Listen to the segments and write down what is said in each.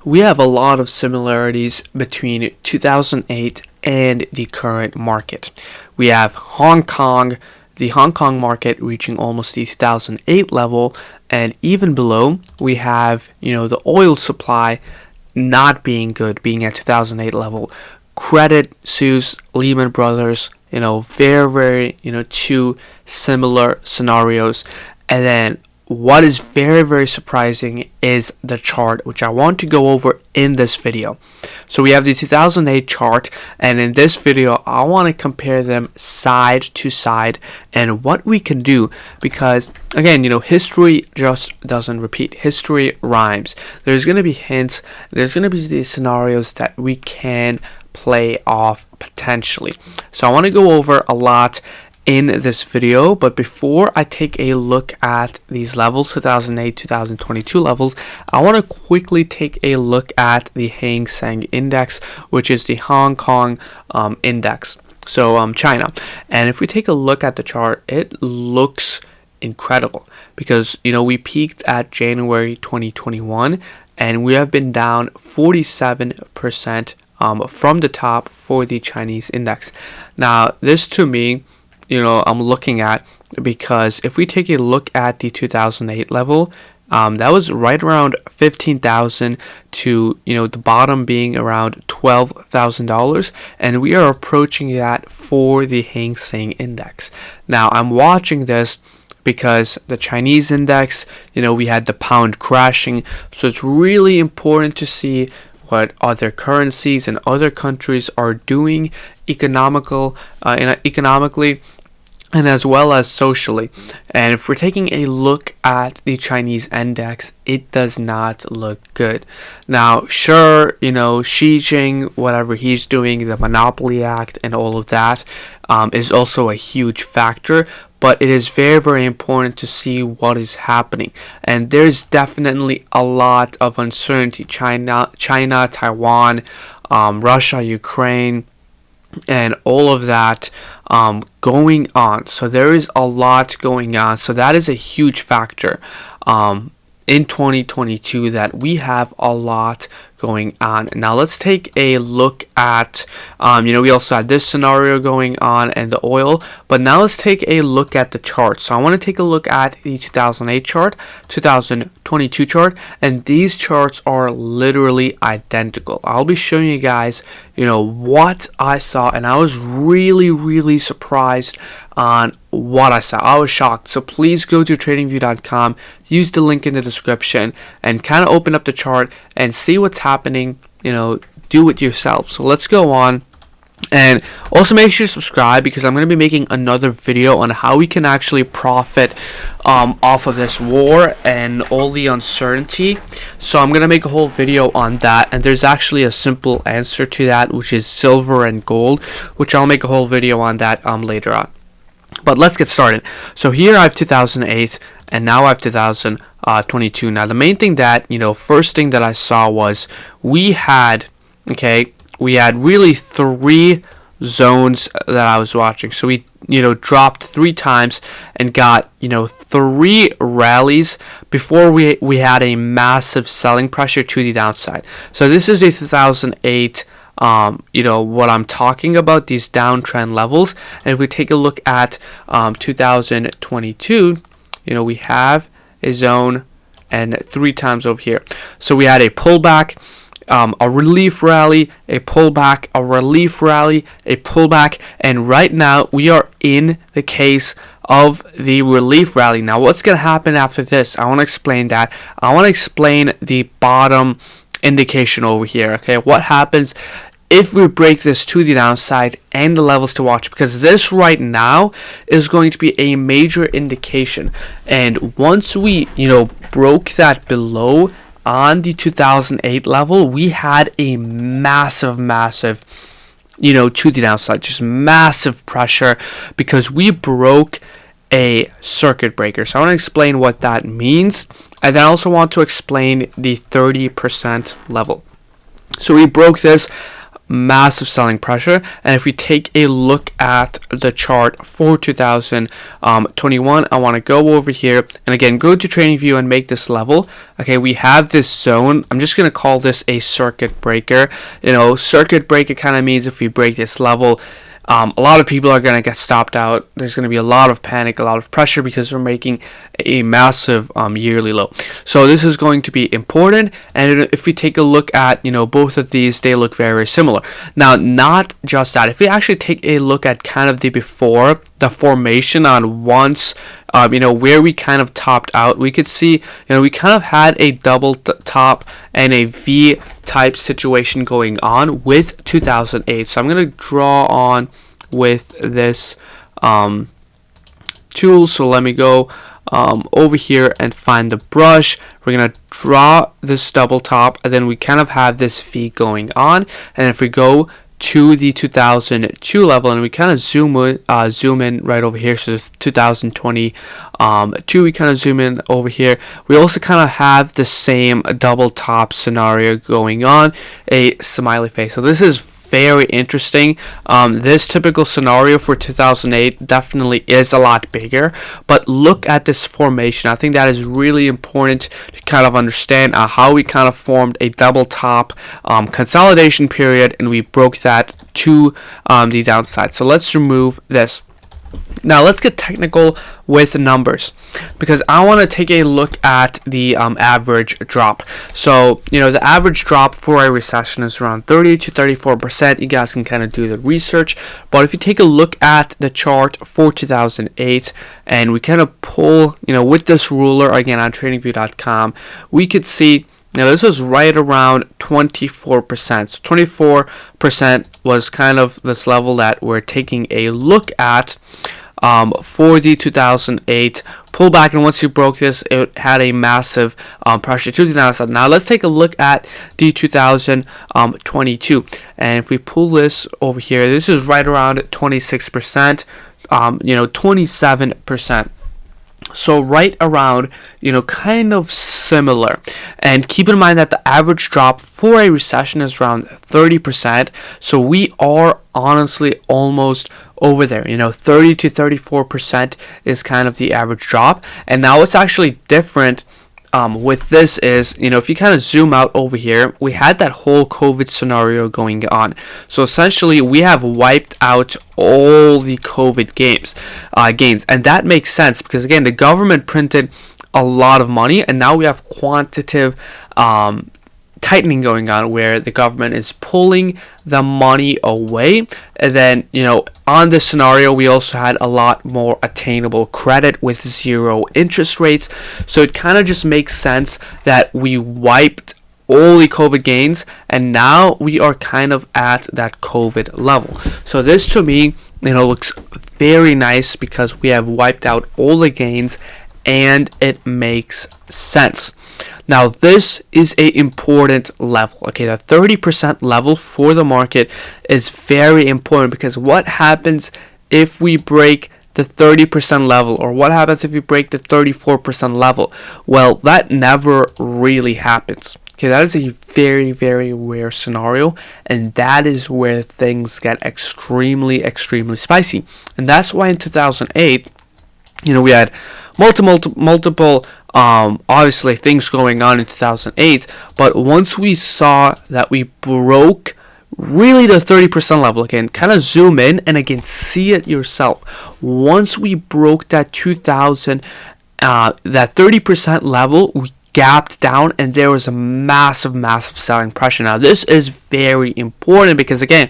We have a lot of similarities between 2008 and the current market. We have the Hong Kong market reaching almost the 2008 level, and even below, we have, the oil supply not being good, being at 2008 level. Credit Suisse, Lehman Brothers, very, very, two similar scenarios. And then what is very, very surprising is the chart, which I want to go over in this video. So we have the 2008 chart, and in this video, I want to compare them side to side and what we can do, because again, history just doesn't repeat. History rhymes. There's going to be hints. There's going to be these scenarios that we can play off potentially. So I want to go over a lot in this video, but before I take a look at these levels, 2008, 2022 levels, I want to quickly take a look at the Hang Seng Index, which is the Hong Kong index, so China. And if we take a look at the chart, it looks incredible because we peaked at January 2021 and we have been down 47% from the top for the Chinese index. Now this to me, I'm looking at, because if we take a look at the 2008 level, that was right around 15,000 to the bottom being around $12,000, and we are approaching that for the Hang Seng Index. Now I'm watching this because the Chinese index, we had the pound crashing, so it's really important to see what other currencies and other countries are doing economically and as well as socially. And if we're taking a look at the Chinese index, it does not look good. Now, sure, Xi Jinping, whatever he's doing, the Monopoly Act and all of that is also a huge factor, but it is very, very important to see what is happening. And there's definitely a lot of uncertainty. China, Taiwan, Russia, Ukraine, and all of that going on. So there is a lot going on. So that is a huge factor in 2022, that we have a lot going on. Now let's take a look at, we also had this scenario going on and the oil, but now let's take a look at the chart. So I want to take a look at the 2008 chart, 2022 chart, and these charts are literally identical. I'll be showing you guys, what I saw, and I was really, really surprised on what I saw. I was shocked. So please go to tradingview.com, use the link in the description, and kind of open up the chart and see what's happening. Do it yourself. So let's go on. And also make sure to subscribe, because I'm going to be making another video on how we can actually profit off of this war and all the uncertainty. So I'm going to make a whole video on that, and there's actually a simple answer to that, which is silver and gold, which I'll make a whole video on that later on. But let's get started. So here I have 2008, and now I have 2022. Now the main thing that, first thing that I saw was we had really three zones that I was watching. So we, dropped three times and got, three rallies before we had a massive selling pressure to the downside. So this is a 2008, what I'm talking about, these downtrend levels. And if we take a look at 2022, we have a zone and three times over here. So we had a pullback, a relief rally, a pullback, a relief rally, a pullback, and right now we are in the case of the relief rally. Now what's going to happen after this? I want to explain that. I want to explain the bottom indication over here. Okay, what happens if we break this to the downside and the levels to watch, because this right now is going to be a major indication. And once we broke that below on the 2008 level, we had a massive to the downside, just massive pressure, because we broke a circuit breaker. So I want to explain what that means, and I also want to explain the 30% level. So we broke this massive selling pressure. And if we take a look at the chart for 2021, I want to go over here and again go to TradingView and make this level. Okay, we have this zone. I'm just going to call this a circuit breaker. Circuit breaker kind of means if we break this level, a lot of people are going to get stopped out. There's going to be a lot of panic, a lot of pressure because we're making a massive yearly low. So this is going to be important. And if we take a look at, both of these, they look very similar. Now, not just that. If we actually take a look at kind of the before, the formation on once, where we kind of topped out, we could see, we kind of had a double top and a V type situation going on with 2008. So I'm going to draw on with this tool. So let me go over here and find the brush. We're going to draw this double top, and then we kind of have this V going on. And if we go to the 2002 level and we kind of zoom in right over here, so this 2022, we kind of zoom in over here, we also kind of have the same double top scenario going on, a smiley face. So this is very interesting. This typical scenario for 2008 definitely is a lot bigger, but look at this formation. I think that is really important to kind of understand how we kind of formed a double top consolidation period, and we broke that to the downside. So let's remove this. Now let's get technical with numbers, because I want to take a look at the average drop. So the average drop for a recession is around 30 to 34%. You guys can kind of do the research, but if you take a look at the chart for 2008 and we kind of pull with this ruler again on TradingView.com, we could see this was right around 24%. So 24% was kind of this level that we're taking a look at for the 2008 pullback. And once you broke this, it had a massive pressure to the downside. Now let's take a look at the 2022. And if we pull this over here, this is right around 26%, 27%. So right around, kind of similar. And keep in mind that the average drop for a recession is around 30%. So we are honestly almost over there. 30 to 34% is kind of the average drop. And now what's actually different with this is, if you kind of zoom out over here, we had that whole COVID scenario going on. So essentially, we have wiped out all the COVID gains, and that makes sense because again, the government printed a lot of money, and now we have quantitative tightening going on where the government is pulling the money away. And then on this scenario we also had a lot more attainable credit with 0 interest rates, so it kind of just makes sense that we wiped all the COVID gains and now we are kind of at that COVID level. So this to me looks very nice because we have wiped out all the gains and it makes sense. Now this is a important level. Okay, the 30% level for the market is very important because what happens if we break the 30% level, or what happens if we break the 34% level? Well, that never really happens. Okay, that is a very, very rare scenario, and that is where things get extremely, extremely spicy. And that's why in 2008, we had multiple obviously things going on in 2008, but once we saw that we broke really the 30% level, again, kind of zoom in and again see it yourself. Once we broke that 30% level, we gapped down and there was a massive selling pressure. Now this is very important because again,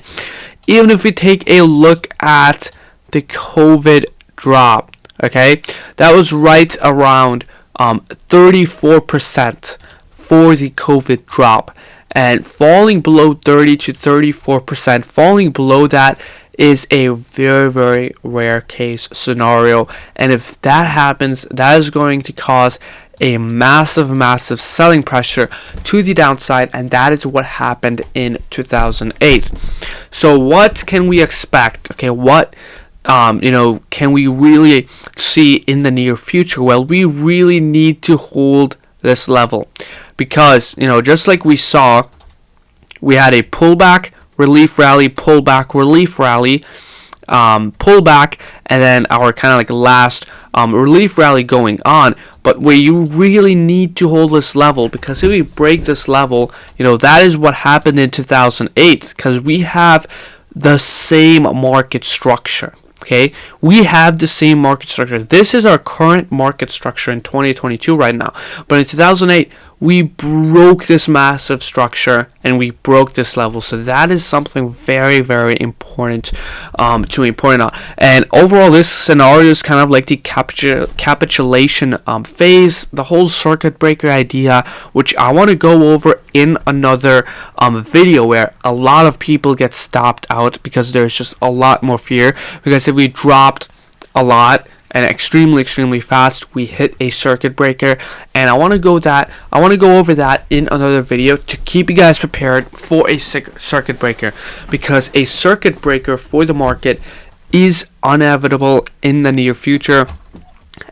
even if we take a look at the COVID drop, okay, that was right around 34% for the COVID drop, and falling below 30 to 34%, falling below that is a very, very rare case scenario. And if that happens, that is going to cause a massive selling pressure to the downside, and that is what happened in 2008. So what can we expect? Okay, what can we really see in the near future? Well, we really need to hold this level because, just like we saw, we had a pullback, relief rally, pullback, relief rally, pullback, and then our kind of like last relief rally going on. But where you really need to hold this level, because if we break this level, that is what happened in 2008, because we have the same market structure. Okay, we have the same market structure. This is our current market structure in 2022 right now. But in 2008, we broke this massive structure and we broke this level. So that is something very, very important to point out. And overall, this scenario is kind of like the capitulation phase, the whole circuit breaker idea, which I want to go over in another video, where a lot of people get stopped out because there's just a lot more fear. Because if we dropped a lot and extremely fast, we hit a circuit breaker, and I want to go over that in another video to keep you guys prepared for a circuit breaker, because a circuit breaker for the market is inevitable in the near future.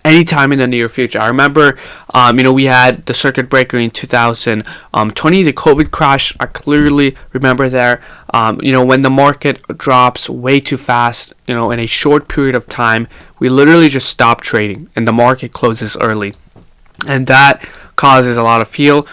Anytime in the near future. I remember, we had the circuit breaker in 2020, the COVID crash. I clearly remember there. When the market drops way too fast, in a short period of time, we literally just stop trading and the market closes early, and that causes a lot of fear.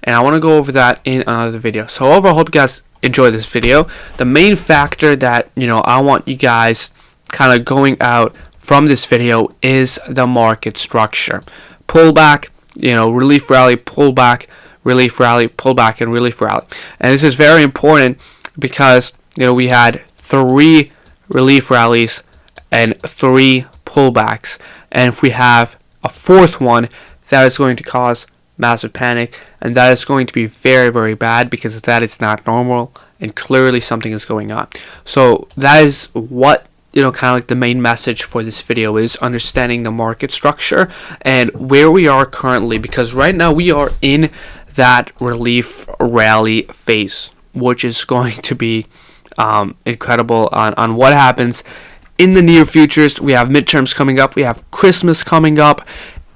And I want to go over that in another video. So overall, I hope you guys enjoy this video. The main factor that I want you guys kind of going out from this video is the market structure. Pullback, relief rally, pullback, relief rally, pullback, and relief rally. And this is very important because we had 3 relief rallies and 3 pullbacks, and if we have a 4th one, that is going to cause massive panic, and that is going to be very, very bad, because that is not normal and clearly something is going on. So that is what kind of like the main message for this video is understanding the market structure and where we are currently, because right now we are in that relief rally phase, which is going to be incredible on what happens in the near futures. We have midterms coming up, we have Christmas coming up.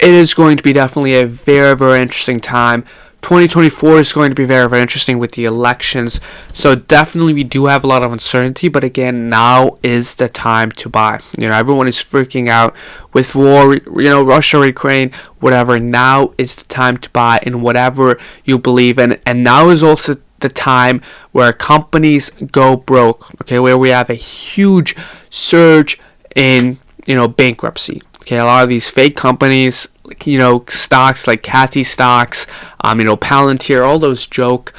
It is going to be definitely a very, very interesting time. 2024 is going to be very, very interesting with the elections. So definitely we do have a lot of uncertainty, but again, now is the time to buy. Everyone is freaking out with war, Russia, Ukraine, whatever. Now is the time to buy in whatever you believe in. And now is also the time where companies go broke, okay, where we have a huge surge in, bankruptcy. Okay, a lot of these fake companies, stocks like Cathy stocks, Palantir, all those joke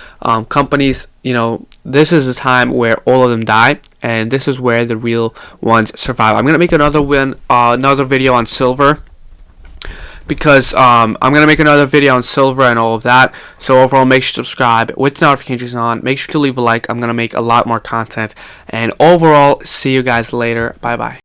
companies, this is the time where all of them die, and this is where the real ones survive. I'm gonna make another video on silver, because I'm gonna make another video on silver and all of that. So overall, make sure to subscribe with notifications on. Make sure to leave a like. I'm gonna make a lot more content, and overall, see you guys later. Bye bye.